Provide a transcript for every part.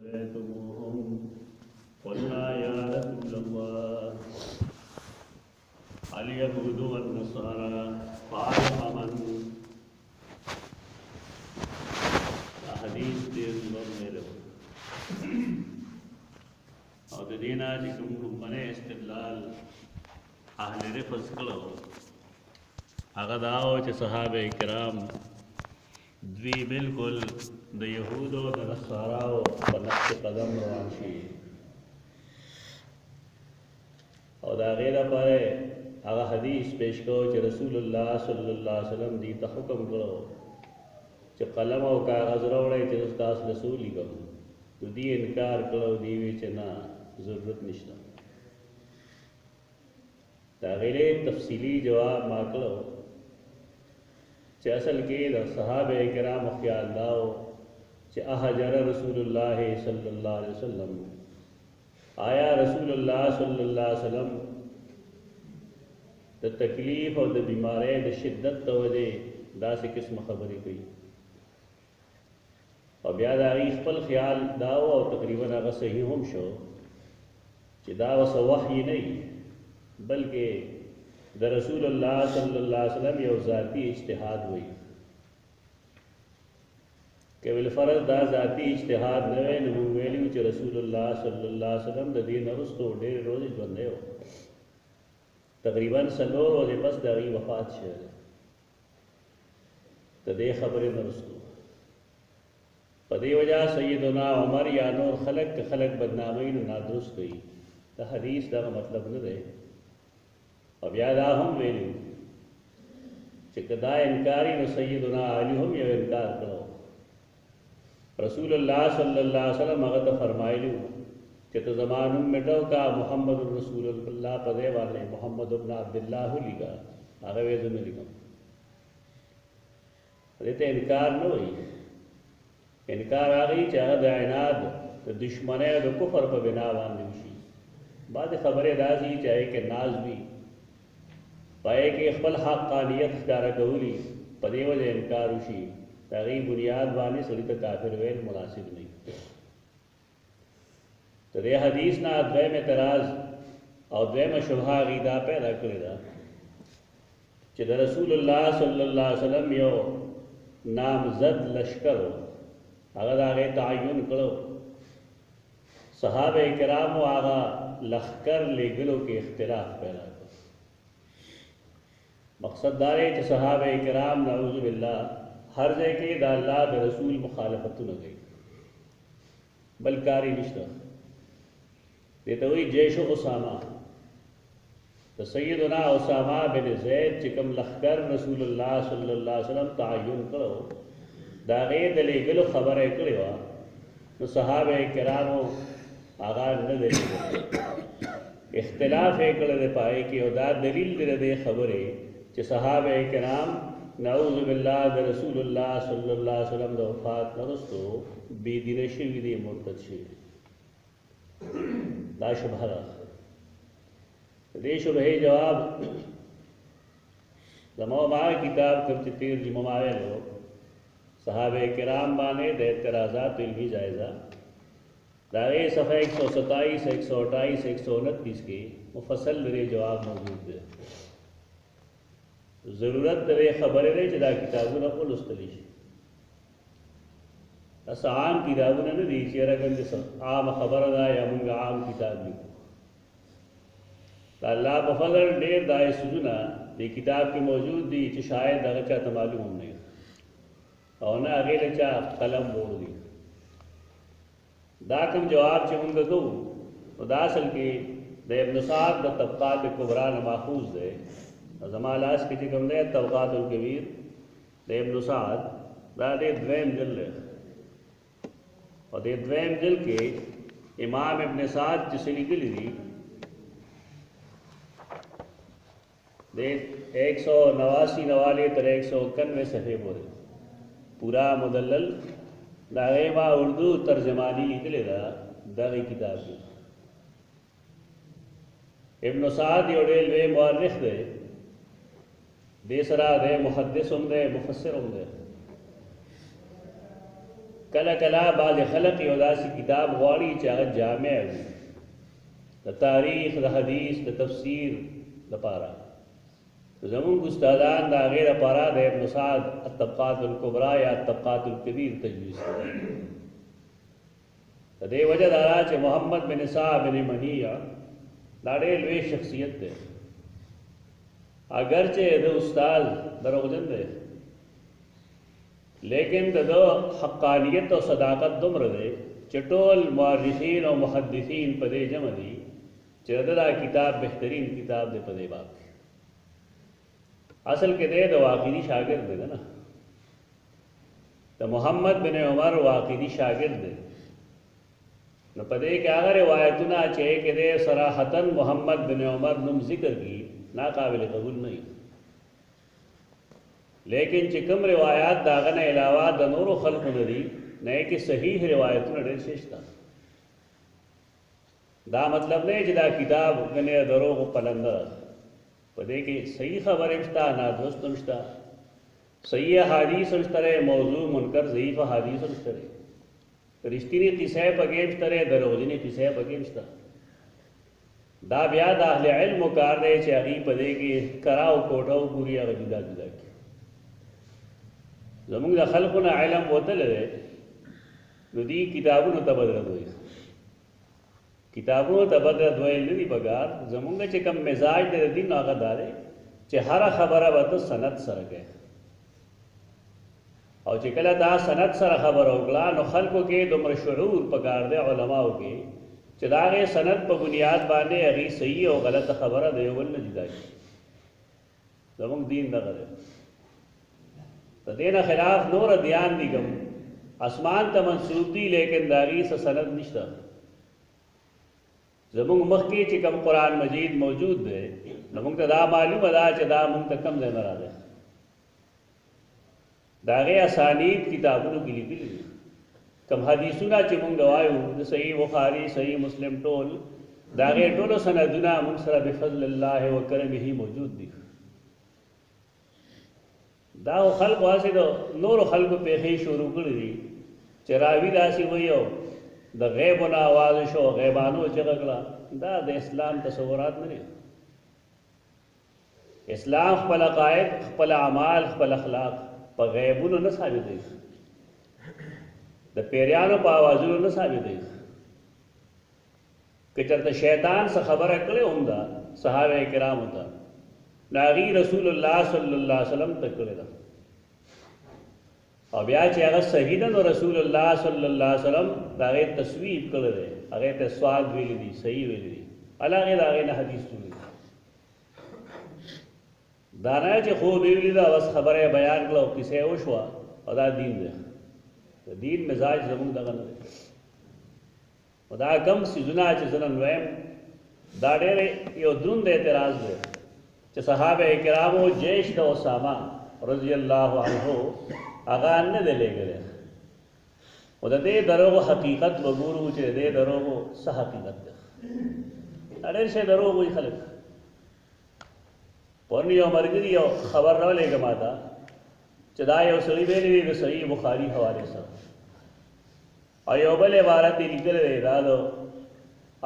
سمعتموهم قلنا يا رسول الله اليهود والنصارى قال فمن حدیث دیر لوگ میرے اور دینا جکم رمبنے استدلال اہل رفض کلو اگر داو چه صحابه کرام دوی بالکل د یهودو د نصاراو په نقش قدم روان شي او دا غیر لپاره هغه حدیث پیش کو چې رسول الله صلی الله علیه وسلم دی ته حکم کړو چې قلم او کاغذ راوړی چې تاسو رسول لیکم نو دی انکار کړو دی وی چې نه ضرورت نشته دا غیر تفصیلی جواب ما کړو چې اصل کې د صحابه کرام خیال داو چې احجر رسول الله صلی الله علیه وسلم آیا رسول الله صلی الله علیه وسلم د تکلیف او د بیماری د شدت د وجې داسې قسم خبرې کوي او بیا د هغې خپل خیال داو او تقریبا هغه صحیح هم شو چې دا وسه وحی نه بلکې د رسول الله صلی الله علیه وسلم یو ذاتی اجتهاد وی کہ بالفرض دا ذاتی اجتهاد نه وی نو ویلو چې رسول الله صلی الله علیه وسلم د دین وروسته ډېر ورځې ژوند دی تقریبا 4 ورځې پس د هغې وفات شوی دی د دې خبرې نه وروسته په دې وجه سیدنا عمر یا نور خلق بدنامۍ نو نادرست کوي د حدیث دغه مطلب نه دی او بیا دا هم ویلو چې کدا انکاری نو سیدنا علی هم یو انکار کړو رسول الله صلی الله علیه وسلم هغه ته فرمایلو چې ته زمانو مټو کا محمد رسول الله په دې باندې محمد ابن عبد الله لیکا هغه وې زموږ لیکم دې ته انکار نه وي انکار هغه چې هغه د عناد د دشمنۍ او د کفر په بنا باندې وشي بعض خبره راځي چې کې ناز وي پای کې خپل حقانیت ښکارا کولی په دې وجه انکار وشي دا غي بنیاد باندې سړی ته کافر ویل مناسب نه ته دې حدیث نه دویم اعتراض او دویم شبهه غیدا پیدا کړی دا چې د رسول الله صلی الله علیه وسلم یو نامزد لشکر هغه دا غي تعین کړو صحابه کرام هغه لخر لګلو کې اختلاف پیدا مقصد دار ہے کہ صحابہ کرام نعوذ باللہ ہر ځای کې د الله د رسول مخالفتونه کوي بل کاری نشته دې ته وایي جیش اسامه د سیدنا اسامه بن زید چې کوم لخر رسول الله صلی الله علیه وسلم تعین کړو دا غیر د لېږلو خبره یې کړې وه نو صحابه کرامو هغه نه دی اختلاف یې کړی دی پای کې او دا دلیل دی د خبرې چې صحابه کرام نعوذ بالله د رسول الله صلی الله علیه وسلم د وفات وروسته بې دینه شوي دي مرتد شوي دا شبهه ده دې شبهې جواب زموږ ما کتاب کوم چې تیر جمعه ما ویلو صحابه کرام باندې د اعتراضات علمي جایزه دا غي صفحه 127 128 129 کې مفصل لري جواب موجود دی ضرورت دې خبره لري چې دا کتابونه ولستل شي اسان کتابونه نه دي چې راګند عام خبره ده یا موږ عام کتاب لیکو الله په فضل ډېر دای سونه دې کتاب کې موجود دي چې شاید هغه چاته معلوم هم نه او نه هغه له چا قلم وړ دي دا کوم جواب چې موږ کوو دا اصل کې د ابن سعد د طبقات کبرا نه ماخوذ ده زمالاس کې چې کوم ده طبقات الکبیر د ابن سعد دا د دویم جلد ده او د دویم جلد کې امام ابن سعد چې لیکلي دي د 189 نواله تر 191 صفحه پورې پورا مدلل دا غیبا اردو ترجمانی لیکلې ده دغه کتاب کې ابن سعد یو ډېر لوی مورخ دی دې سره د محدث هم دی مفسر هم دی کله کله بعض خلق یو داسې کتاب غواړي چې هغه جامع وي د تاریخ د حدیث د تفسیر لپاره. زمونږ استادان د هغې لپاره د ابن سعد الطبقات الکبرى یا الطبقات الکبیر تجویز کړی. د دې وجه دا ده چې محمد بن اسحاق بن منیع دا ډېر لوی شخصیت دی، اگرچه د استاد دروغجن دی لیکن د حقانیت او صداقت دومره دی چې ټول مورخین او محدثین په دې جمع دي چې دا کتاب بهترین کتاب دی په دې باب. اصل کې دی د واقعي شاګرد دی نه، د محمد بن عمر واقعي شاګرد دی. نو په دې کې هغه روایتونه چې کې دی صراحتاً محمد بن عمر نوم ذکر کی ناقابل قبول نه، لیکن چې کوم روایات داغه نه علاوه د نورو خلقو نه دي نه کې صحیح روایتونه ډېر شته. دا مطلب نه چې دا کتاب غنه دروغ پلند په دې کې صحیح خبره شته، نادرست شته، صحیح حدیث شته، موضوع منکر ضعیف حدیث شته، رښتینی قصه پکې شته، دروغجنې قصه پکې شته. دا بیا د اهل علم کار دی چې هغه په دې کې کراو کوټو پوری هغه جدا جدا کی. زموږ د خلقونه علم وتل دی نو دي کتابونو ته بدرت وي، کتابونو ته بدرت ویل نه دي پکار. زموږ چې کم مزاج د دین هغه دار چې هر خبره به سند سره کوي، او چې کله دا سند سره خبره وکړه نو خلقو کې دومره شعور پکار دی علماو کې چې دا غي سند په بنیاد باندې هغه صحیح او غلط خبره دی ول نه جدا کی. زموږ دین دغه دی، د دې نه خلاف نور دیان دي کوم اسمان ته منسوب دي لیکن دا غي سند نشته. زموږ مخکې چې کوم قرآن مجید موجود دی نو موږ ته دا معلومه ده چې دا موږ ته کم ځای نه راغلی، د هغې اسانید کتابونو کې لیکلي دي. کم حدیثونه چې موږ وایو د صحیح بخاري صحیح مسلم ټول د هغې ټولو سندونه موږ سره بفضل الله وکرمه موجود دي. دا خلق واسه د نورو خلقو پیښې شروع کړي دي چې راوي داسې وایو د غیبونه आवाज شو غیبانو چغکړه. دا د اسلام تصورات نه دي. اسلام خپل عقاید خپل اعمال خپل اخلاق په غیبونو نه ثابت دي، د پیریانو په आवाजونو نه ثابت دي. که چېرته شیطان څه خبره کړې هم ده صحابه کرامو ته ناغي رسول الله صلی الله علیه وسلم ته کړې ده، او بیا چې هغه صحیح ده نو رسول الله صلی الله علیه وسلم دا غي تصویب کړی دی، هغه ته سواد ویلي دي، صحیح ویلي دي، علاوه دا غي نه حدیث ویلي دي. دا نه چې خو ویلي دا بس خبره بیان کړه او کیسه وشوه او دا دین دی. د دین مزاج زموږ دغه نه دی. دا کم سيزونه چې زنه نویم دا ډېر یو دروند اعتراض دی چې صحابه کرامو جیش د اسامه رضی الله عنه هغه نه دی لګره، او د دې دروغ حقیقت وګورو چې دې دروغ څه حقیقت ده. اړین شه دروغ وي خلک پرنی یو مرګري یو خبر راولېږه ماته چې دا یو سړي ویلي دی د صحیح بخاري حوالې سره، او یو بل عبارت یې لیکلی دی دا د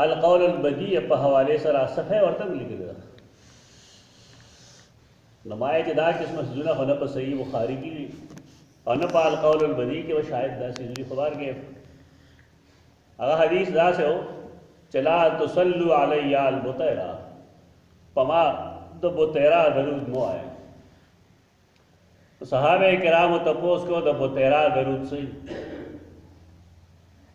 القول البدیع په حوالې سره صفحه ورته لیکلې ده. نو ما یې چې دا قسمه څیزونه خو نه په صحیح بخاري کې دي او نه په القول البدیع کې به شاید داسې وي. خبر کې هغه حدیث داسې و چې لا تصلوا علی البطیرا، په ما د بطیرا درود مو آئے. صحابه کرامو تپوس کو د بطیرا درود سے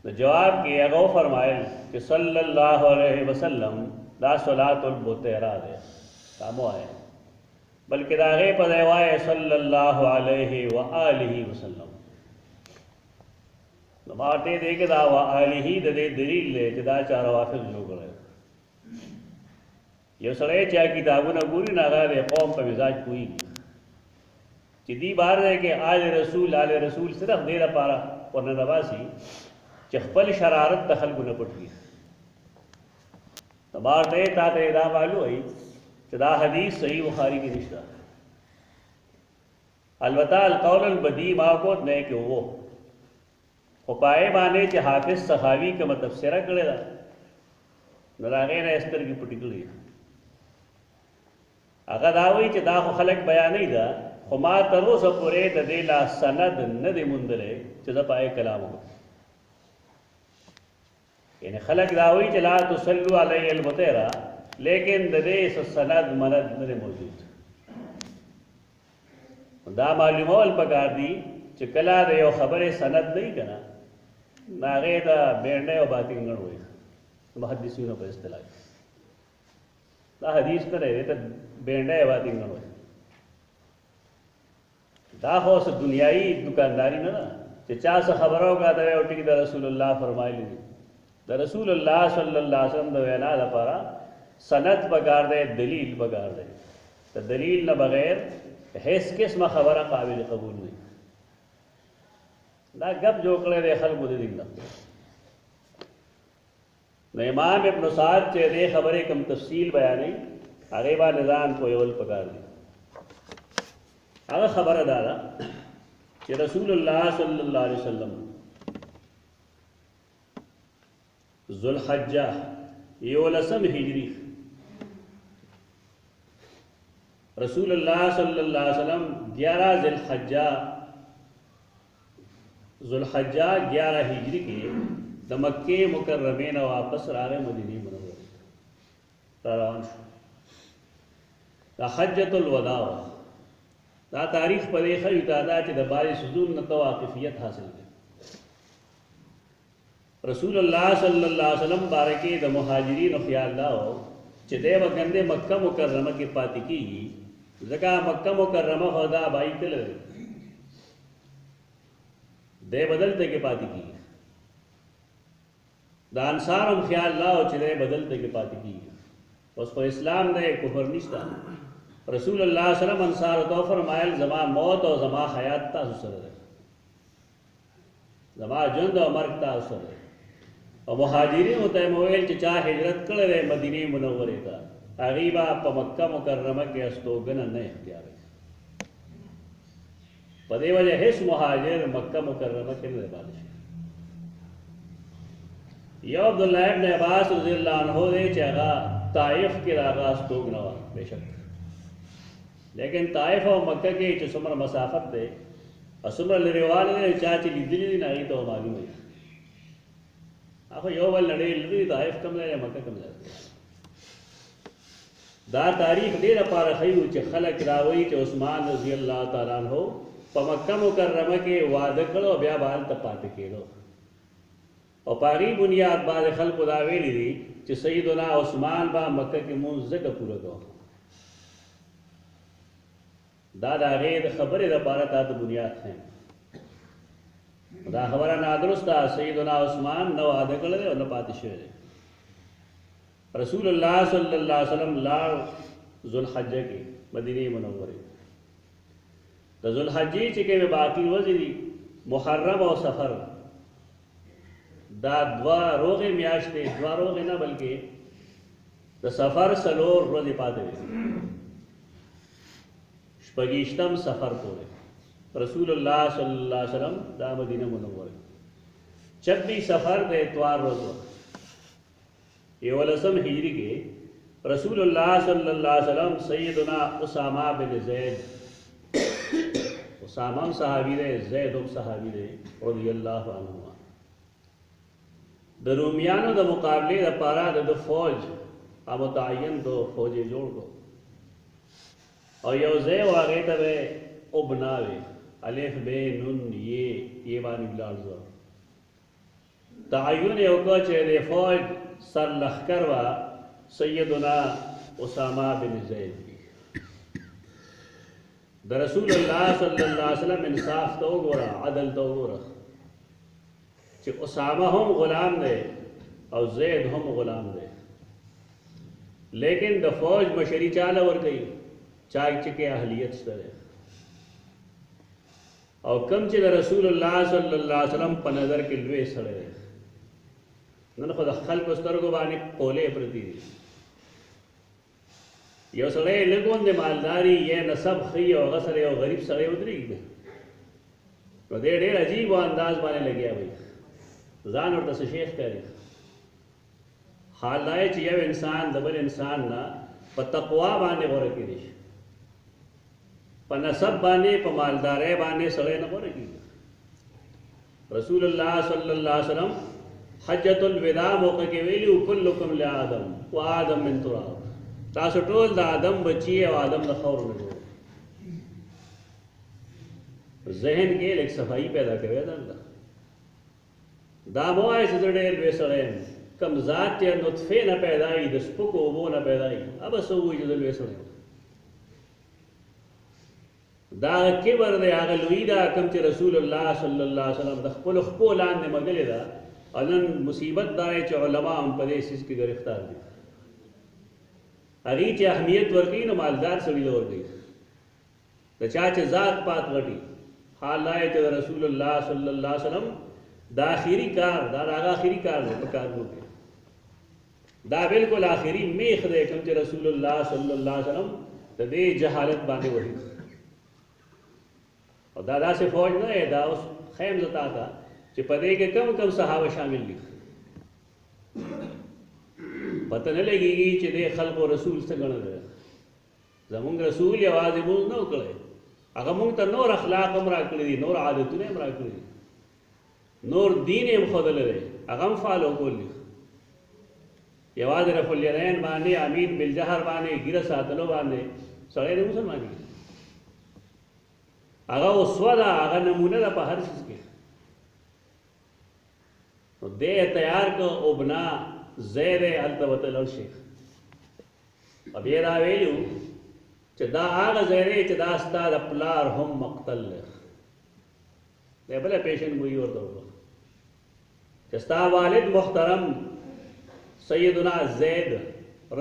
تو جواب کی اگو فرمائل کہ صلی اللہ علیہ وسلم دا صلاة البطیرا دے کامو آئے، بلکہ دا غی پا دیوائے صلی اللہ علیہ وآلہ وسلم. نمارتے دے کہ دا وآلہ دا دے دلیل لے جدا چاہ روافظ جو کرے. یو سڑے چاہ کتابوں گوری ناغا دے قوم پا مزاج کوئی چې دی بار دی کې آل رسول صرف دې لپاره ورنه رباسي چې خپل شرارت د خلکو نه پټ کړي. تبار ته تا ته دا معلوم وي چې دا حدیث صحیح بخاری کې نشته. البته القول البدیع ما کو نه کې وو خو پای باندې چې حافظ سخاوي کوم تفسیره کړی دا نو هغه نه سترګې پټې کړې هغه دا وایي چې دا خو خلک بیانې ده خو ما تر اوسه پورې د دې لا سند نه دی موندلی چې زه پای کلام وکړم یعنی خلک دا وایي چې لا تصلوا علی المطیرا لیکن د دې سند مند نه دی موجود دا معلومول پکار دي چې کله د یو خبرې سند نه وي که نه نو هغې ته بینډی او باطنګڼ وایي محدثینو په اصطلاح دا حدیث نه دی ته بینډی او باطنګڼ وایي دا خو اوس دنیایي دکانداري نه ده چې چا څه خبره وکړه ته وایي ټیک د رسول الله فرمایلی دي د رسول الله صلی الله علیه وسلم د وینا لپاره سند پکار دی دلیل پکار دی د دلیل نه بغیر هیڅ قسمه خبره قابل قبول نه دا گپ جو کړی دی خلکو د دین نه نو امام ابن سعد چې دې خبرې کوم تفصیل بیانوي هغې باندې ځان پوهول پکار دی هغه خبره دا ده چې رسول الله صلی الله علیه وسلم ذوالحجه 11 هجری رسول اللہ صلی اللہ علیہ وسلم 11 ذوالحجہ 11 ہجری کے د مکے مکرمے نہ واپس راغے مدینہ منورہ روان شو دا حجۃ الوداع دا تاریخ په دې ښیي دا چې د باري سزون نه واقفیت حاصل کړي رسول الله صلی الله علیه وسلم بارکه د مهاجرینو خیال لاو چې دی به ګنده مکه مکرمه کې پاتې کېږي ځکه مکه مکرمه خو دا بای کله دی بدلته کې پاتې کېږي د انصار هم خیال لاو چې دی بدلته کې پاتې کېږي اوس خو اسلام دی کفر نشته رسول الله صلی الله علیه وسلم انصار ته فرمایل زما موت او زما حیات تاسو سره ده زما ژوند او مرګ تاسو سره ده او مهاجرین ته مویل چې چا هجرت کړی دی مدینه منورې ته هغې به په مکه مکرمه کې استوګنه نه اختیار په دې وجه هیڅ مهاجر مکه مکرمه کې نه دی پاتې شوی یو عبدالله ابن عباس رضی الله عنه دی چې هغه طائف کې د هغه استوګنه وه بېشک لیکن طائف او مکه کې چې څومره مسافت دی او څومره لرې والی دی چا چې لیدلي دي نو هغې ته معلومه وي هغه یو بل نه ډېر لرې طائف کم ځای دی مکه کم ځای دی دا تاریخ دې لپاره ښیي چې خلک راوایي چې عثمان رضی الله تعالی عنہ په مکه مکرمه کې واده کړو بیا به هلته پاتې کېدو او په هغې بنیاد بعضې خلکو دا ویلي دي چې سیدنا عثمان به مکه کې مونځ ځکه پوره کوه دا د هغې د خبرې لپاره تا د بنیاد ښیم دا خبره نادرسته سیدنا عثمان نه واده کړی دی او نه پاتې شوی دی رسول الله صلی الله علیه وسلم لاړ ذوالحجه کې مدینه منورې د ذوالحجې چې کومې باقي ورځې دي محرم او سفر دا دوه روغې میاشتې دوه روغې نه بلکې د سفر 4 ورځې پاتې وي شپږیشتم سفر پورې رسول الله صلی الله علیه وسلم دا مدینه منورې 26 سفر د اتوار روز 11 ہجری کے رسول اللہ صلی اللہ علیہ وسلم سیدنا اسامہ بن زید اسامہ صحابی دے زید صحابی دے رضی اللہ عنہ د رومیانو د مقابلے د پارا د فوج متعین دو فوجی جوړ کو او یو ځای واغې ته به ابناوي الف ب نون یہ باندې بلاړ تعین یو کو چې د فوج سر لخکر و سیدنا اسامہ بن زید د رسول الله صلی الله علیه وسلم انصاف تو وګوره عدل تو وګوره چې اسامہ هم غلام دی او زید هم غلام دی لیکن د فوج مشری چاله ورکړي چا چې کې اهلیت شته او کم چې د رسول الله صلی الله علیه وسلم په نظر کې لوی سره نن خو د خلکو سترګو باندې پولې پرتې دي یو سړی لږ غوندې مالداري یا نسب ښي او هغه سره یو غریب سړی ودرېږي نو دی ډېر عجیب انداز باندې لګیا وي ځان ورته څه شیخ کوي. حال دا چې یو انسان د بل انسان نه په تقوا باندې غوره کېدی شي، په نسب باندې په مالدارۍ باندې سړی نه غوره کېږي. رسول الله صلی الله علیه وسلم حجۃ الوداع موقع کې ویلي کلکم لآدم و آدم من تراب، تاسو ټول د آدم بچی او آدم د خاورو نه جوړ. ذهن کې لږ صفائی پیدا کوي دا مو وایي چې زه ډېر لوی سړی یم، کم ذات چې نطفې نه پیدا وي د سپکو اوبو نه پیدا وي ابه څه ووایي چې زه لوی سړی یم. دا کبر دی هغه لوی ده کوم چې رسول الله صلی الله علیه وسلم د خپلو خپو لاندې مږلې ده. او نن مصیبت دا دی چې علما هم په دې سیز کې ګرفتار دي. هغې چې اهمیت ورکوي نو مالدار سړي له ورکوي، د چا چې ذات پات غټي. حال دا چې د رسول الله صلی الله علیه وسلم دا آخري کار دا هغه آخري کار دی په کارونو کې، دا بالکل آخري میخ دی کوم چې رسول الله صلی الله علیه وسلم د دې جهالت باندې وحي. او دا داسې فوج نه دی، دا اوس خیم زه تا ته چې په دې کې کم کم صحابه شامل دي. پته نه لګېږي چې دې خلقو رسول څه ګڼل دی. زمونږ رسول یوازې مونږ نه وکړی، هغه مونږ ته نور اخلاق هم راکړي دي، نور عادتونه هم راکړي دي، نور دین هم ښودلی دی، هغه هم فالو کول دي. یوازې رفع الیدین باندې امین بالجهر باندې ګیره ساتلو باندې سړی نه مسلمانېږي. هغه اسوه ده، هغه نمونه ده په هر چیز کې. نو دې تیار که ابنا زید هلته ورته لاړ شي. او بیا دا ویلو چې دا هغه ځای دی چې دا ستا د پلار هم مقتل دی. دی بله پیشنګویي ورته وکړه چې ستا والد محترم سیدنا زید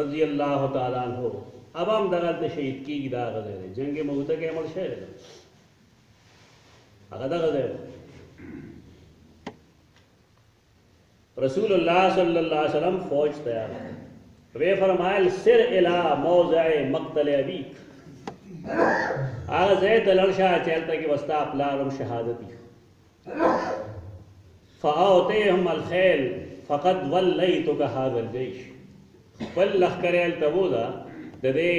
رضی الله تعالی عنہ اب هم دغلته شهید کېږي. دا هغه ځای دی، جنګ موته کې مړ شوی دی، هغه دغه ځای. رسول الله صلی الله علیه وسلم فوج تیار وی فرمایل سر الی موضع مقتل ابیک، هغه ځای ته لاړ شه چې هلته کې به ستا پلار هم شهادت وي. فاعطیهم الخیل فقد ولیتک هذا الجیش، خپل لښکر یې هلته بوځه، د دې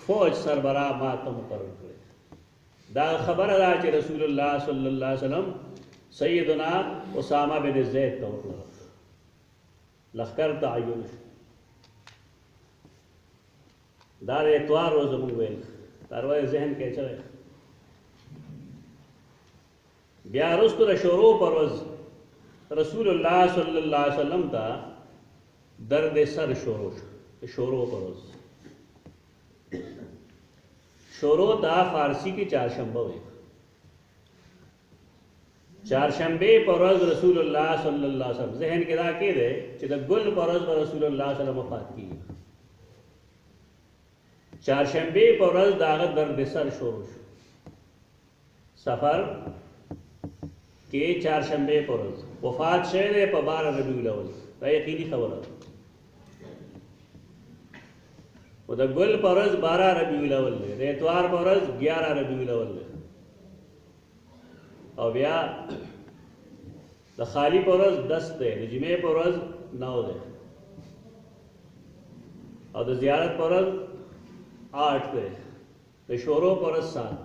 فوج سربراه ما ته مقرر کړی. دا خبره ده چې رسول الله صلی الله علیه وسلم سیدنا اسامه بن زید ته وکړه، لښکر تعین شو. دا د اتوار ورځ موږ ویل، دا ورځ ذهن کې چلی. بیا وروسته د شروع پر ورځ رسول الله صلی الله علیه وسلم ته درد سر شروع شو. شروع پر ورځ شروع ته فارسی کې چهارشنبه وي. چهارشنبه پر ورځ رسول الله صلی الله علیه وسلم ذهن کې دا کې دی چې د ګل پر ورځ به رسول الله صلی الله علیه وسلم وفات کېږي. چهارشنبه پر ورځ د هغه درد سر شروع شو. سفر کې چهارشنبه پر ورځ وفات شوی دی په 12 ربیع الاول، دا یقیني خبره ده. او د ګل پر ورځ 12 ربیع الاول دی، د اتوار پر ورځ 11 ربیع الاول دی، او بیا د خالی پر ورځ 10 دی، د جمعې پر ورځ 9 دی، او د زیارت پر ورځ 8 دی، د شروع پر ورځ 7.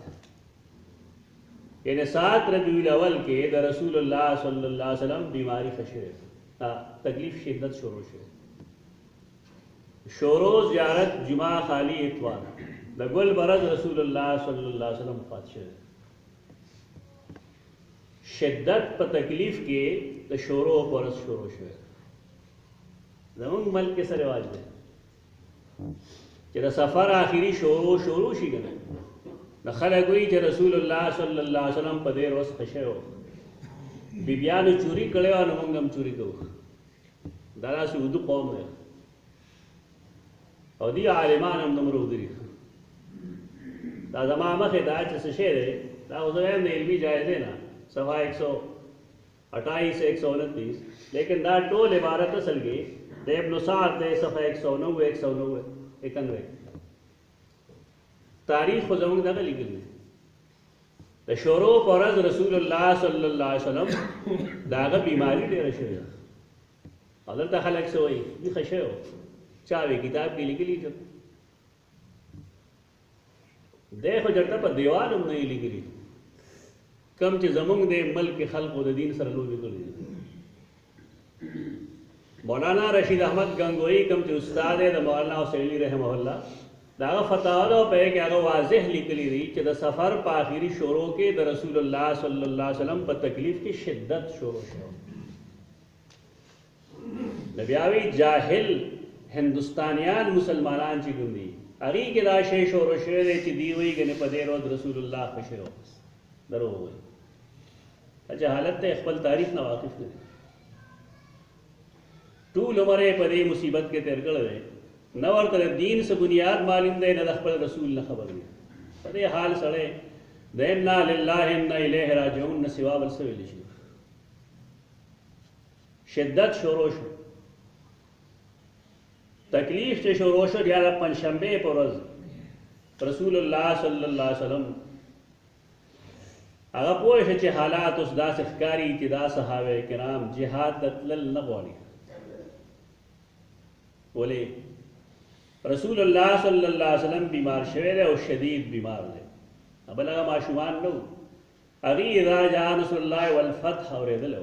یعنی 7 ربیع الاول کې د رسول الله صلی الله علیه وسلم بیماری خشره، تکلیف شدت شروع شوه. شروع زیارت جمعه خالی اتوار، د ګل برز رسول الله صلی الله علیه وسلم وفات شوه. شدت په تکلیف کې د شروع پر ورځ شروع شوه. زمونږ ملک کې څه رواج دی چې د سفر آخري شروع شي که نه، د خلک وایي چې رسول الله صلی الله علیه وسلم په دې ورځ ښه شوی و، بیبیانو چوري کړې وه نو موږ هم چوري کوو. دا داسې اردو قوم دی، او دی عالمان هم دومره ودري. دا زما مخې ته چې څه شی دی، دا خو زه وایم د علمي جایزې نه، صفحه 128 129، لیکن دا ټول عبارت اصل کې د ابن سعد دی، صفحه 109 191. تاریخ خو زموږ دغه لیکل دی. د شورو پرز رسول الله صلی الله علیه وسلم داغه بیماری ډیره شوې حضرت خلک سوې دي خشه چاوي کتاب کې لیکلي چې دیکھو چرته په دیوال هم نه لیکلي کم چې زمونږ د ملک خلقو د دین سره لوبې کړي مولانا رشید احمد گنگوئی کم چې استاد د مولانا حسینی رحمه الله داغه فتاوا په کې هغه واضح لیکلي دي چې د سفر په آخري شروع کې د رسول الله صلی الله علیه وسلم په تکلیف کې شدت شروع شو نبیاوی جاهل هندستانیان مسلمانان چې کوم دي هغه کې دا شی شروع شوی دی چې دی وی کنه په دې ورځ رسول الله خوشو درو وي جهالت ته خپل تاریخ نه واقف نه ټول عمر په دې مصیبت کې تیر کړل نو ورته دین سے بنیاد معلوم دی نه خپل رسول نه خبر دی په دې حال سره د انا لله انا الیه راجعون نه سوا بل څه ویل شي شدت شروع شو تکلیف چې شروع شو بیا د پنځشنبه په ورځ رسول الله صلی الله علیه وسلم هغه پوه شو چې حالات اوس داسې ښکاري چې دا صحابه کرام جهاد ته تلل نه غواړي ولې رسول الله صلی الله علیه وسلم بیمار شوی دی او شدید بیمار دی بل هغه ماشومان نو هغه اذا جاء نصر الله والفتح اورېدل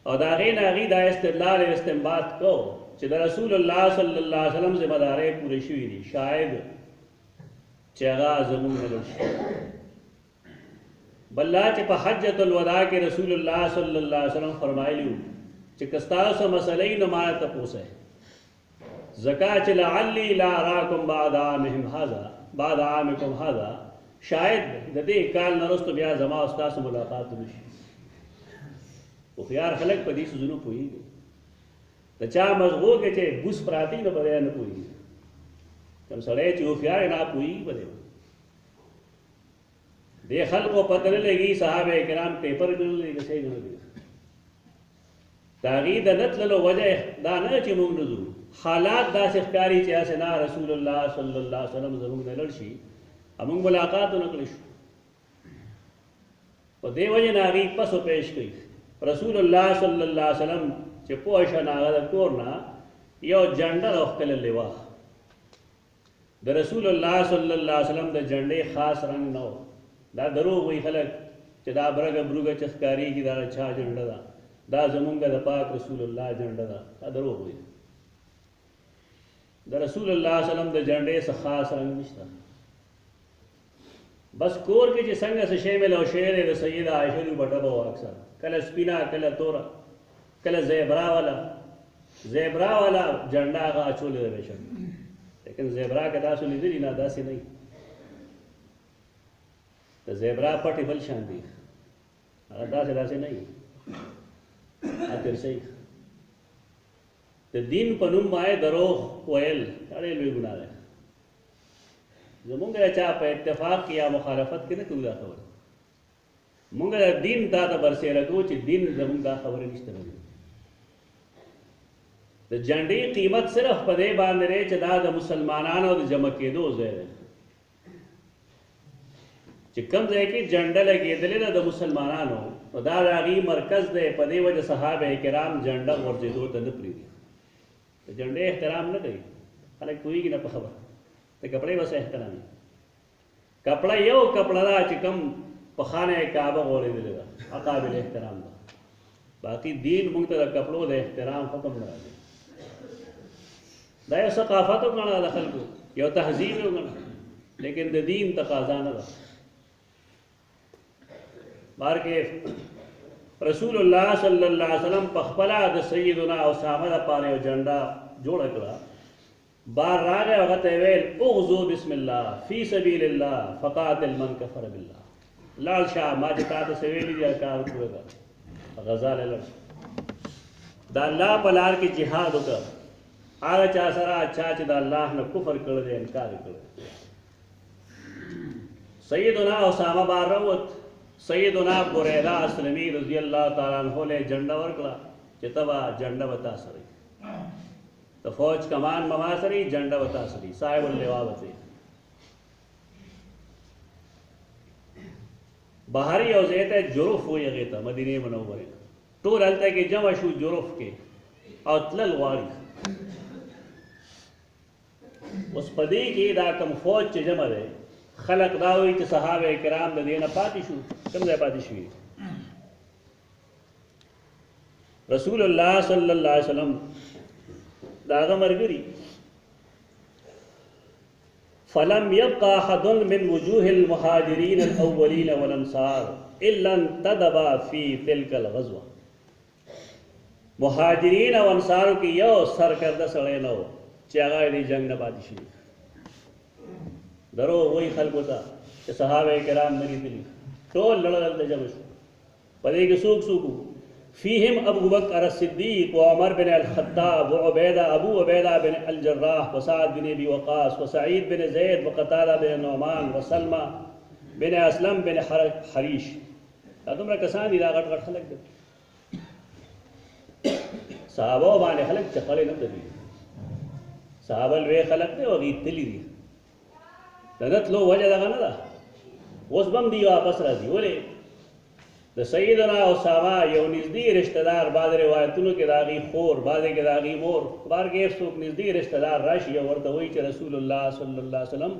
او دا غین هغه دا استدلال استنباط کو چې د رسول الله صلی الله علیه وسلم ذمہ داري پوره شوې دي شاید چې هغه زموږ نه لشي بللا چې په حجۃ الوداع کې رسول الله صلی الله علیه وسلم فرمایلیو چې کستاسو مسلې نه ما ته پوسه زکات لعلی لا اراکم بعد عامهم هذا بعد عامکم هذا شاید د دې کال نرستو بیا زما استاد ملاقات نشي او خيار خلک په دې سيزونو پوي د چا مزغو کې چې بوس پراتی نه پرې نه پوي کوم سړی چې او خيار نه پوي بده دې خلکو پته نه لګي صحابه کرام پیپر ګرځي کې څه نه دي تغید نتللو وجه دا نه چې موږ نزو حالات دا ښکاری چې اسنا رسول الله صلی الله علیه وسلم زموږ نه لړشي موږ ملاقات نه کړو په دې وجه ناغي پسو پیش کړي رسول الله صلی الله علیه وسلم چې پوښ نه غل کورنا یو جنډر او خپل لیوا د رسول الله صلی الله علیه وسلم د جنډې خاص رنگ نو دا درو وی خلک چې دا برګ بروګه چخکاری کی دا چا جنډه دا زمونږ د پاک رسول الله جنډه دا درو وی د رسول الله صلی الله علیه وسلم د جنډې څخه خاص رنگ نشته بس کور کې چې څنګه څه شی مل او شعر د سیده عائشہ لو بټه بو اکثر کله سپینا کله تورا کله زیبرا والا جنډا غا چولې دی بشک لیکن زیبرا کې تاسو لیدلی نه داسې نه د زیبرا پټي بل شان دي هغه داسې نه اته صحیح د دین په نوم باندې دروغ ویل اړې لوی ګناه ده زمونږ چا په اتفاق یا مخالفت کې نه کوي دا خبره مونږ د دین دا د برسېره کوو چې دین زمونږ دا خبره نشته نه د جنډې قیمت صرف په دې باندې لري چې دا د مسلمانانو د جمع کېدو ځای دی چې کوم ځای کې جنډه لګېدلې ده د مسلمانانو نو دا د هغې مرکز دی په دې وجه صحابه کرام جنډه غورځېدو ته نه پرېږدي د جنډې احترام نه کوي خلک پوهېږي نه په خبره د کپړې بس احترام کپړه یو کپړه ده چې کوم په خانه کعبه غوړېدلې ده قابل احترام ده باقي دین موږ ته د کپړو د احترام حکم نه راځي دا یو ثقافت وګڼه د خلکو یو تهذیب وګڼه لیکن د دین تقاضا نه ده بارکه رسول الله صلی الله علیه وسلم په خپل د سیدنا اسامه لپاره یو جنډا جوړ کړه بار راغه هغه ته ویل اغزو بسم الله فی سبیل الله فقاتل من کفر بالله لال شاه ما چې تاسو سویلی دی کار کوه غزال لړ دا الله په لار کې jihad وکړه هغه چا سره چې د الله نه کفر کړل دی انکار کړل سیدنا اسامه بار وروت سیدنا بریده اسلمی رضی الله تعالی عنہ له جنډا ورکړه چې تبا جنډا وتا سره د فوج کمان مما سره جنډا وتا سره صاحب اللواء وته بهر یو ځای ته جرف وایي هغې ته مدینې منورې ټول هلته کې جمع شو جرف کې او تلل غواړي. اوس په دې کې دا کوم فوج چې جمع دی خلق دا وایي چې صحابه کرام د دې نه پاتې شو. کوم ځای پاتې شوي؟ رسول الله صلی الله علیه وسلم د هغه ملګري فلم يبق احد من وجوه المهاجرين الاولين والانصار الا انتدب في تلك الغزوه. مهاجرین او انصارو کې یو سرکرده سړی نه و چې هغه دې جنگ نه پاتې شي. درو وایي خلکو ته چې صحابه کرام نه لیدلي ټول لړل دلته جمع شو. په دې کې څوک څوک فيهم ابو بکر الصدیق وعمر بن الخطاب وعبیدہ ابو عبیدہ بن الجراح وسعد بن ابی وقاص وسعید بن زید وقتادہ بن نعمان وسلمہ بن اسلم بن حریش. دا دومره کسان دي دا غټ غټ خلک دي. صحابه باندې خلک چپلې نه کوي. صحابه لوی خلک دي او هغوی تللي دي. د نه تلو وجه دغه نه ده. اوس به هم دوی واپس راځي. ولې د سیدنا اسامه یو نږدې رشته دار بعض روایتونو کې د هغې خور بعضې کې د هغې مور بار کې څوک نږدې رشته دار راشي او ورته وایي چې رسول الله صلی الله علیه وسلم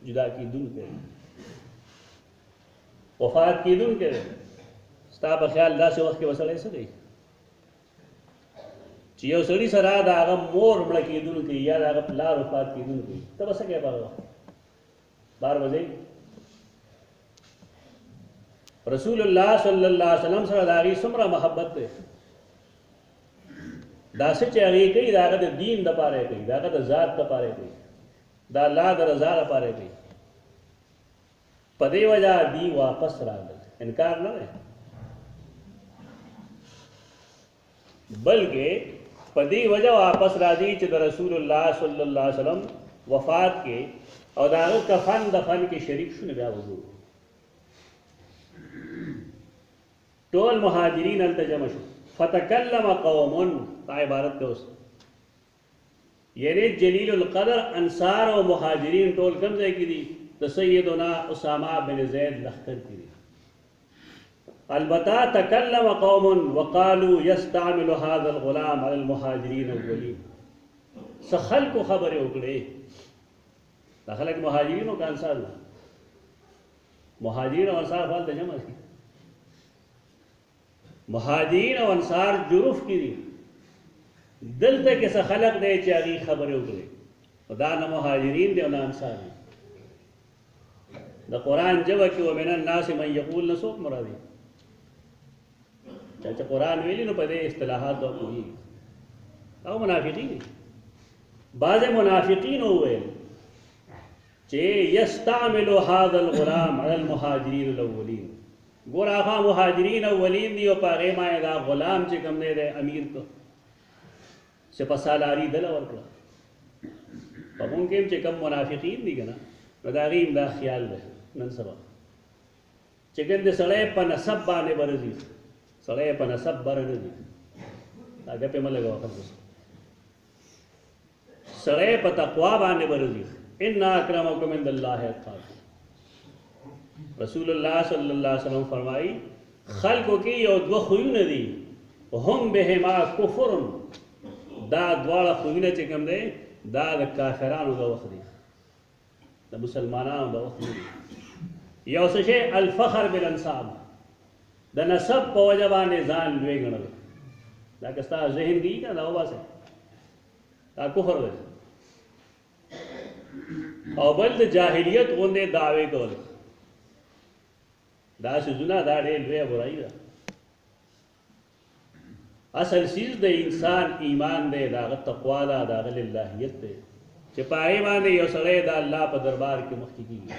جدا کېدونکی دی وفات کېدونکی دی. ستا په خیال داسې وخت کې به سړی څه کوي چې یو سړي سره د هغه مور مړه کېدونکی یا د هغه پلار وفات کېدونکی ته به څه کوې په هغه وخت بار به ځئ. رسول الله صلی الله علیه وسلم سره د هغې څومره محبت دی. دا څه چې هغې کوي د هغه د دین دپاره یې کوي د هغه د ذات دپاره یې کوي د الله د رضا دپاره یې کوي. په دې وجه دوی واپس راغلل. انکار نه دی بلکې په دې وجه واپس راځي چې د رسول الله صلی الله علیه وسلم وفات کې او د هغه کفن دفن کې شریک شو. بیا وګورو ټول مهاجرین هلته جمع شو. فتکلم قوم دا عبارت دی اوس یعنی جلیل القدر انصار او مهاجرین ټول کوم ځای کې دي؟ د سیدنا اسامه بن زید لښکر کې دي. البته تکلم قوم وقالوا يستعمل هذا الغلام على المهاجرين الاولين. څه خلکو خبرې وکړې دا خلک مهاجرین او انصار مهاجرین او انصار هلته جمع دي. مهاجرین او انصار جرف کې دي. دلته کې څه خلق دی چې هغې خبرې وکړې دا نه مهاجرین دي او نه انصار دي. د قرآن ژبه کې ومن الناس من یقول نه څوک مراد دي چا چې قرآن ویلي نو په دې اصطلاحات به پوهېږي. هغه منافقین دي. بعضې منافقین وویل چې یستعمل هذا الغلام على المهاجرین الاولین. ګور هغه مهاجرین اولین دي او په هغې باندې دا غلام چې کوم دی د امیر کو سپه سالاري دله ورکړه. په مونږ کې هم چې کوم منافقین دي که نه نو د هغې هم دا خیال دی نن سبا چې کوم د سړی په نسب باندې به راځي سړی په نسب بره نه ځي. دا ګپې مه لګوه خلکو سړی په تقوا باندې به راځي. ان اکرمکم عند الله اتقاکم. رسول الله صلی الله علیه وسلم فرمایي خلکو کې یو دوه خویونه دي هم بهما کفر. دا دواړه خویونه چې کوم دی دا د کافرانو د وخت دي د مسلمانانو د وخت دي. یو څه شی الفخر بالانساب د نسب په وجه باندې ځان لوی ګڼل. دا که ستا ذهن کې که دا وباسئ دا کفر دی. او بل د جاهلیت غوندې دعوې کول دا سيزونه دا ډېر لویه برایي ده. اصل سیز د انسان ایمان دی د هغه تقوا ده د هغه للهیت دی چې په هغې باندې یو سړی د الله په دربار کې مخکې کېږي.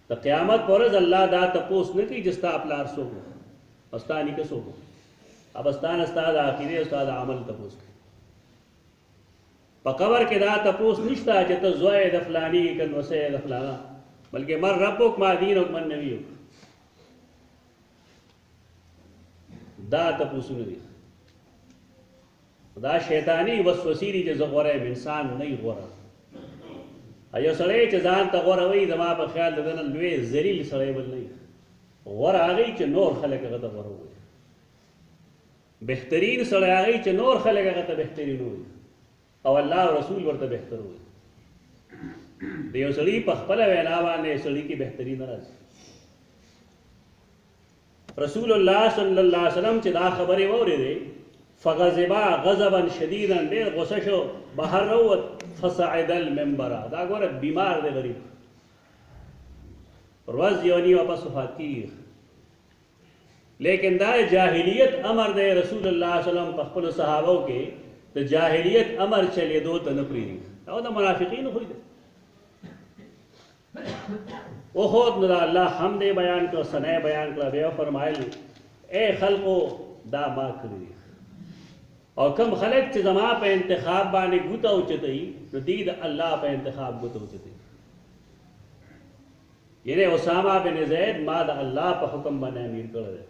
د قیامت په ورځ الله دا تپوس نه کوي چې ستا پلار څوک و او ستا نیکه څوک و. اب ستا نه ستا د عقیدې او ستا د عمل تپوس کوي. په قبر کې دا تپوس نشته چې ته زوی د فلاني که نوسی د فلانا بلکې من ربک ما دینک من نبیک. دا تپوسونه دي. دا شیطانی وسوسې دي چې زه غوره یم انسان نه یې غوره. یو سړی چې ځان ته غوره وایي زما په خیال د ده نه لوی ذلیل سړی بل نه وي. ور هغه چې نور خلک هغه ته ور ووایي، بهترین سړی هغه چې نور خلک هغه ته بهترین ووایي او الله او رسول ورته بهتر ووایي. د یو سړي په خپله وینا باندې سړي کې بهتري نه راځي. رسول الله صلی الله علیه وسلم چې دا خبرې واورېدې فغضبا غضبا شدیدا، ډېر غصه شو، بهر راووت. فصعد المنبر، دا ګوره بیمار دی غریب، ورځ یو نی واپس وفات کېږي. لیکن دا جاهلیت امر دی. رسول الله صلی الله علیه وسلم په خپلو صحابو کې د جاهلیت امر چلېدو ته نه پرېږدي، او د منافقینو خوی دی. وخود نو الله حمد بیان کړ، ثنا بیان کړ، بیا فرمایل اے خلقو دا ما کړی، او کم خلق چې زما په انتخاب باندې ګوته اوچتوي نو دوی د الله په انتخاب ګوته اوچتوي. یعنی اسامه بن زید ما د الله په حکم باندې امیر کړی دی.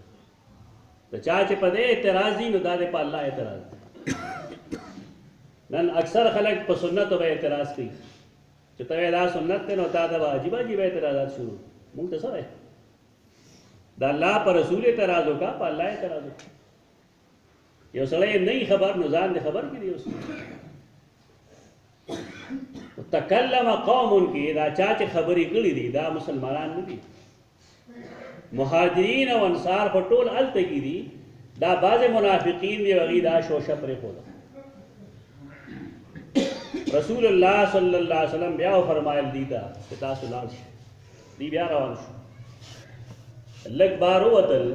د چا چې په دې اعتراض دي نو دا د په الله اعتراض دی. نن اکثر خلق په سنتو به اعتراض کوي چې ته دا سنت دی نو تا ته به عجیب عجیب اعتراضات شروع. مونږ ته څه دی؟ د الله په رسول اعتراض وکړه، په الله اعتراض وکړه. یو سړی نه خبر نو ځان دې خبر کړي. اوس تکلم قوم کې دا چا چې خبرې کړي دي دا مسلمانان نه دي. مهاجرین او انصار په ټول هلته کې دي. دا بعض منافقین دی هغوی دا شوشه پرېښوده. رسول الله صلی الله علیه وسلم بیا فرمایل دی ته چې تاسو لاړ شئ. دی بیا روان شو، لږ بار ووتل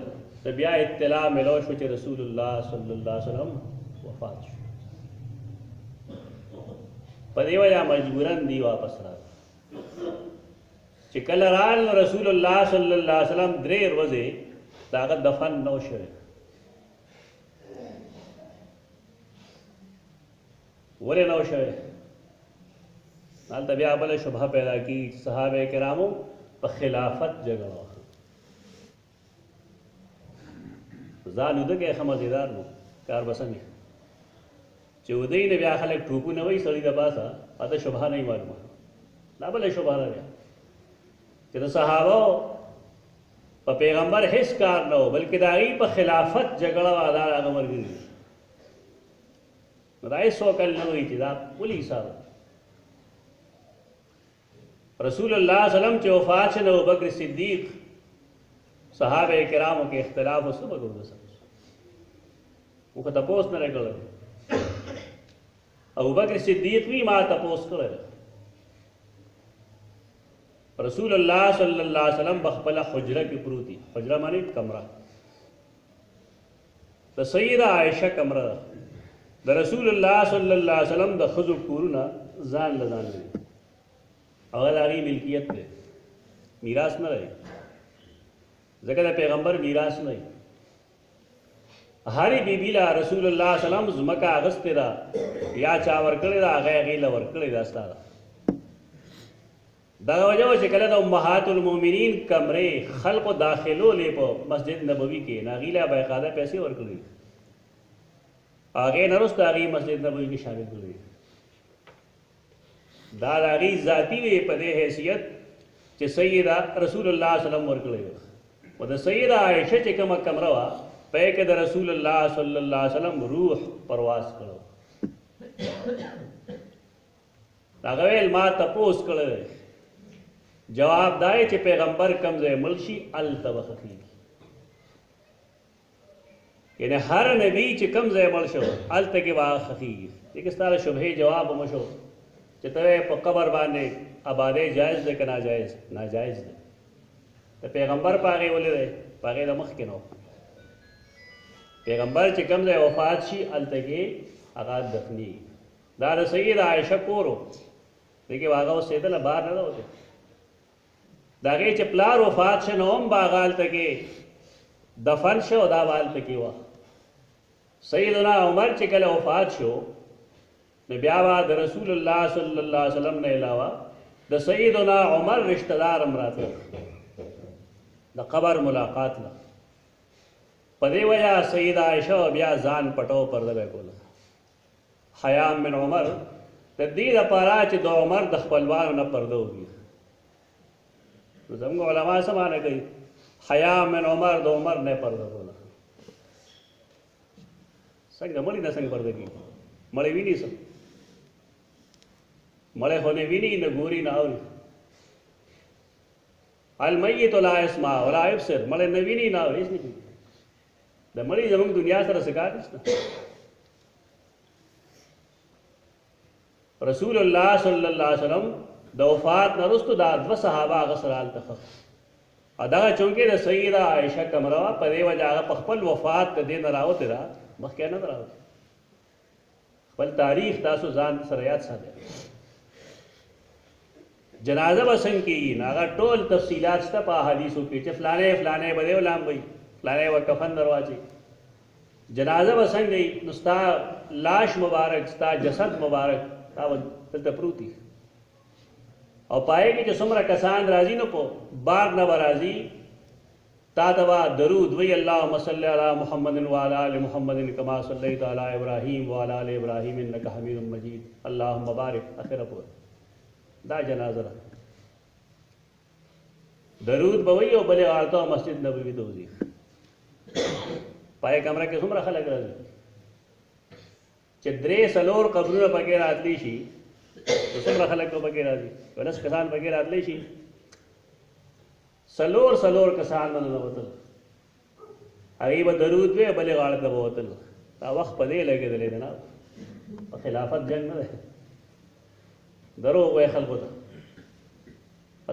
نو بیا اطلاع میلو شو چې رسول الله صلی الله علیه وسلم وفات شو. په دې وجه مجبورن دی واپس راغله. چې کله رال رسول الله صلی الله علیه وسلم 3 ورځې د هغه دفن نه و شوی. ولې نه و شوی؟ هلته بیا بله شبهه پیدا کی صحابه کرامو په خلافت جګړه وه. ځان وده کې ښه مزېدار نو کار به سمې چې ودی نه بیا خلک ټوپونه وایي سړي د پاسه هلته شبهه نه وي معلومه. دا بله شبهه ده چې د صحابو په پیغمبر هیڅ کار نه و بلکې د هغوی په خلافت جګړه وه. دا هغه ملګري دي نو دا هېڅ وکل نه وایي چې دا ولې حساب. رسول الله صلی الله علیه وسلم چې وفات شو نو ابوبکر صدیق صحابه کرامو کې اختلاف و څه به کوو موږ تپوس نه کړی. ابوبکر صدیق وی ما تپوس کړی. رسول الله صلی الله علیه وسلم بخپله حجره کې پروتي. حجره معنی کمره. د سیده عایشه کمره ده. د رسول الله صلی الله علیه وسلم د ښځو کورونه ځان له ځان لري. هغه د هغې ملکیت دی، میراث نه دی. ځکه د پیغمبر میراث نه وي. هرې بیبي له رسول الله صلی الله علیه وسلم ځمکه اخیستې ده یا چا ورکړې ده هغه هغې له ورکړې ده ستا ده. دغه وجه وه چې کله د امهات المؤمنین کمرې خلقو داخلولې په مسجد نبوي کې نو هغې له باقاعده پیسې ورکړې. هغې نه وروسته هغې مسجد نبوي کې شامل کړې. دا د هغې ذاتي وې په دې حیثیت چې سیده رسول الله صلی الله علیه وسلم ورکړې وه. و د سیده عایشه چې کومه کمره وه په یې کې د رسول الله صلی الله علیه وسلم روح پرواز کړی. هغه ویل ما تپوس کړی دی. جواب دا چې پیغمبر کوم ځای مړ شي هلته به ښخېږي. یعنی هر نبی چې کوم ځای مړ شو هلته کې به هغه ښخېږي. دې کې ستا د شبهې جواب هم شو چې ته په قبر باندې آبادۍ جایز دی که ناجایز؟ ناجایز دی. د پیغمبر په هغې ولې دی؟ په هغې د مخکې نه و. پیغمبر چې کوم ځای وفات شي هلته کې هغه دفنېږي. دا د سیده عایشه کور و. دې کې به هغه اوسېدله، بهر نه ده وتې. د هغې چې پلار وفات شو نو هم به هغه هلته کې دفن شو، دا به هلته کې وه. سیدنا عمر چې کله وفات شو نو بیا به د رسول الله صلی الله علیه وسلم نه علاوه د سیدنا عمر رشته دار هم راتلل د قبر ملاقات له. په دې وجه سیده عایشه بیا ځان پټو پرده به کوله. حیا من عمر د دې دپاره چې د عمر د خپلوانو نه پرده وکړي. نو زموږ علما څه معنی کوي؟ حیا من عمر د عمر نه پرده کوله څنګه مړی نه څنګه پرده کېږي مړی ویني څه مړی خو نه ویني نه ګوري نه اوري المیت لا یسمع ولا یبصر مړی نه ویني نه اوري هېڅ نه کوي د مړي زموږ دنیا سره څه کار نشته رسول الله صلی الله علیه وسلم د وفات نه وروسته دا دوه صحابه هغه سره هلته ښخ دغه چونکې د سیده عایشه کمره وه په دې وجه هغه په خپل وفات د دې نه راوتې ده مخکې نه ده راوتې خپل تاریخ تاسو ځان سره یاد ساتئ جنازه به څنګه کېږي نو هغه ټول تفصیلات شته په احادیثو کې چې فلانې فلانې به دی ولامبوي فلانې به کفن درواچي جنازه به څنګه وي نو ستا لاش مبارک ستا جسد مبارک دا به دلته پروت وي او پایې کې چې څومره کسان راځي نو په بار نه به راځي تا ته به درود وی اللهم صل علی محمد وعلی آل محمد کما صلیت علی ابراهیم وعلی آل ابراهیم انک حمید مجید اللهم بارک اخره پورې دا جنازه ده درود به وی او بلې غاړه مسجد نبوي ته وځي پای کمره کې څومره خلک راځي چې 3-4 قبرونه پکې راتلی شي څومره خلک پکې راځي 10 کسان پکې راتلی شي 4 کسان باندې وتل هغه به درود وی بلې غاړه ته وتل دا وخت په دې لګېدلې نه په خلافت جنگ نه ده دروغ وایي خلکو ته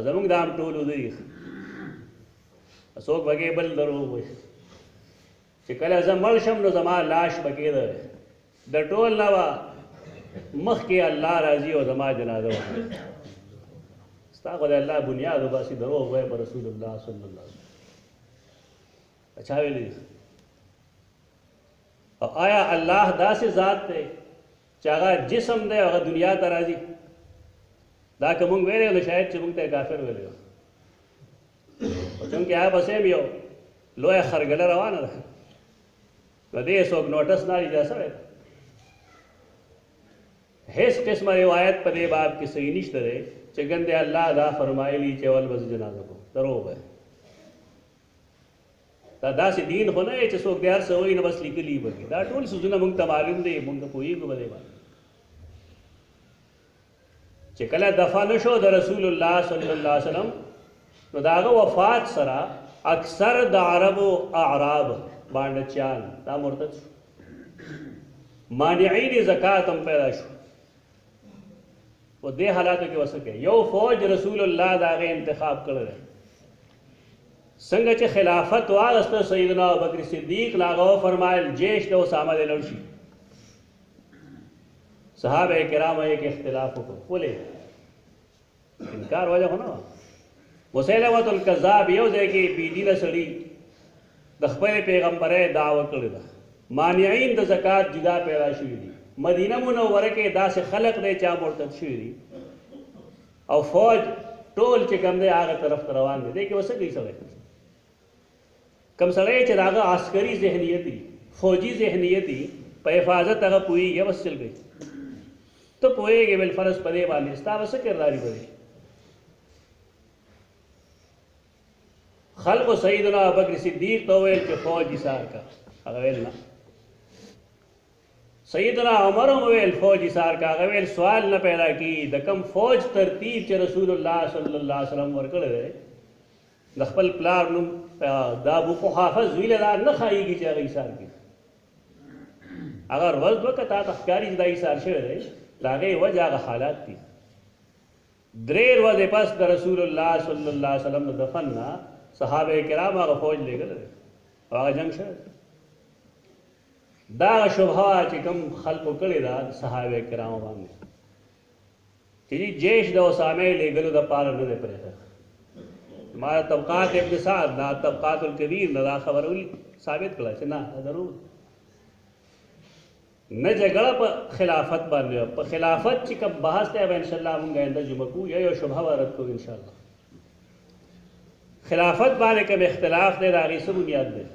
زموږ دا هم ټول ودرېږي څوک به بل دروغ وایي چې کله زه مړ شم نو زما لاش به کېده د ټول نه به مخکې الله راځي او زما جنازه وکړي ستا خو د الله بنیاد وباسي دروغ وایي په رسول الله صلی الله علیه وسلم چا ویلي او آیا الله داسې ذات دی چې هغه جسم دی هغه دنیا ته راځي دا که مونږ ویلی نو شاید چې مونږ ته کافر ویلی چونکې هغه پسې هم یو لویه خرګله روانه ده نو دې څوک نوټس نه اجازه سره هیڅ قسمه روایت په دې باب کې صحیح نشته دی چې ګنده الله دا فرمایلی چې اول بس جنازه کو دروغ دی دا داسې دین خو نه چې څوک د هر څه وایي نو بس لیکلي وکړي دا ټول څیزونه مونږ ته معلوم دی مونږ پوهېږو په دې باندې چې کله دفع نشو د رسول الله صلی الله علیه وسلم نو د هغه وفات سره اکثر د عربو اعراب باندچیان دا مرتد شو مانعین زکات هم پیدا شو و دې حالاتو کې وسکه یو فوج رسول الله د هغې انتخاب کړی دی څنګه چې خلافت واغسته سیدنا ابوبکر صدیق نو هغه وفرمایل جیش د اسامه دی لړ شي صحابه کرام یې کې اختلاف وکړو ولې انکار وجه خو نه وه مسیلمة الکذاب یو ځای کې بېدینه سړي د خپلې پیغمبرۍ دعوه کړې ده مانعین د زکات جدا پیدا شوي دي مدینه منوره کې داسې خلق دی چا مرتد شوي دي او فوج ټول چې کوم دی هغه طرف ته روان دی دې کې وسه کوي سړی کوم سړی چې د هغه عسکري ذهنیت وي فوجي ذهنیت وي په حفاظت هغه پوهېږي بس چل گئی ته پوهېږې بالفرض په دې باندې ستا به څه کرداري به وي خلقو سیدنا ابوبکر صدیق ته وویل چې فوج ایثار کا هغه ویل نه سیدنا عمر هم وویل فوج ایثار کا هغه ویل سوال نه پیدا کېږي د کوم فوج ترتیب چې رسول الله صلی الله علیه وسلم ورکړی دی د خپل پلار نوم د ابو قحافه زوی له دا نه ښایېږي چې هغه ایثار کړي اگر ورځ دوه که تا ته ښکاري چې دا ایثار شوی دی د هغې وجه هغه حالات دي 3 ورځې پس د رسول الله صلی الله علیه وسلم د دفن نه صحابه کرام هغه فوج لېږلی دی او هغه جنګ شوی دا هغه شبهه چې کوم خلکو کړې ده د صحابه کرامو باندې چې جیش د اسامه لېږلو دپاره نه دی پرېښی ما طبقات ابن سعد دا طبقات الکبیر نه دا خبره ثابت کړه چې نه ضرور نه جګړه په خلافت باندې په خلافت چې کوم بحث دی به انشاءالله مونږ آینده جمعه کوو یا یو شبهه به رد کوو انشاءالله خلافت باندې کوم اختلاف دی د هغې څه بنیاد دی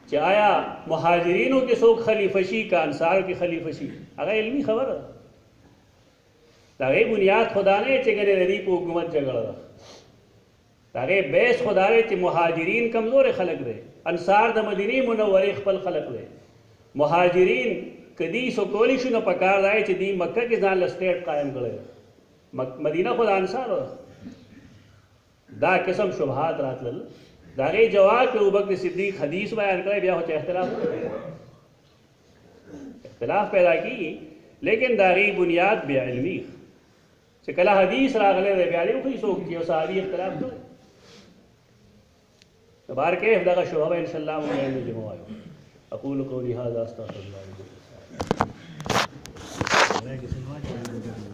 چې آیا مهاجرینو کې څوک خلیفه شي که انصارو کې خلیفه شي هغه علمي خبره ده د هغې بنیاد خو دا نه چې ګنې د دې په حکومت جګړه ده هغه بیس خدای چې مهاجرین کمزور خلق دي، انصار د مدینه منورې خپل خلق دي. مهاجرین کدی سو کولی شو نه پکار دی چې دی مکه کې ځان لسټیټ قائم کړي، مدینه خو د انصار دا قسم شبهات راتلل. دا غي جواب په ابوبکر صدیق حدیث بیان کړی، بیا هو اختلاف پیدا کی، لیکن دا غي بنیاد بیا علمی چې کله حدیث راغلی دی بیا لري خو څوک چې صحابي اختلاف کوي. بار کې دغه شوبه ان شاء الله موږ یې جمع وایو. اقول قولي هذا استغفر الله لي ولكم.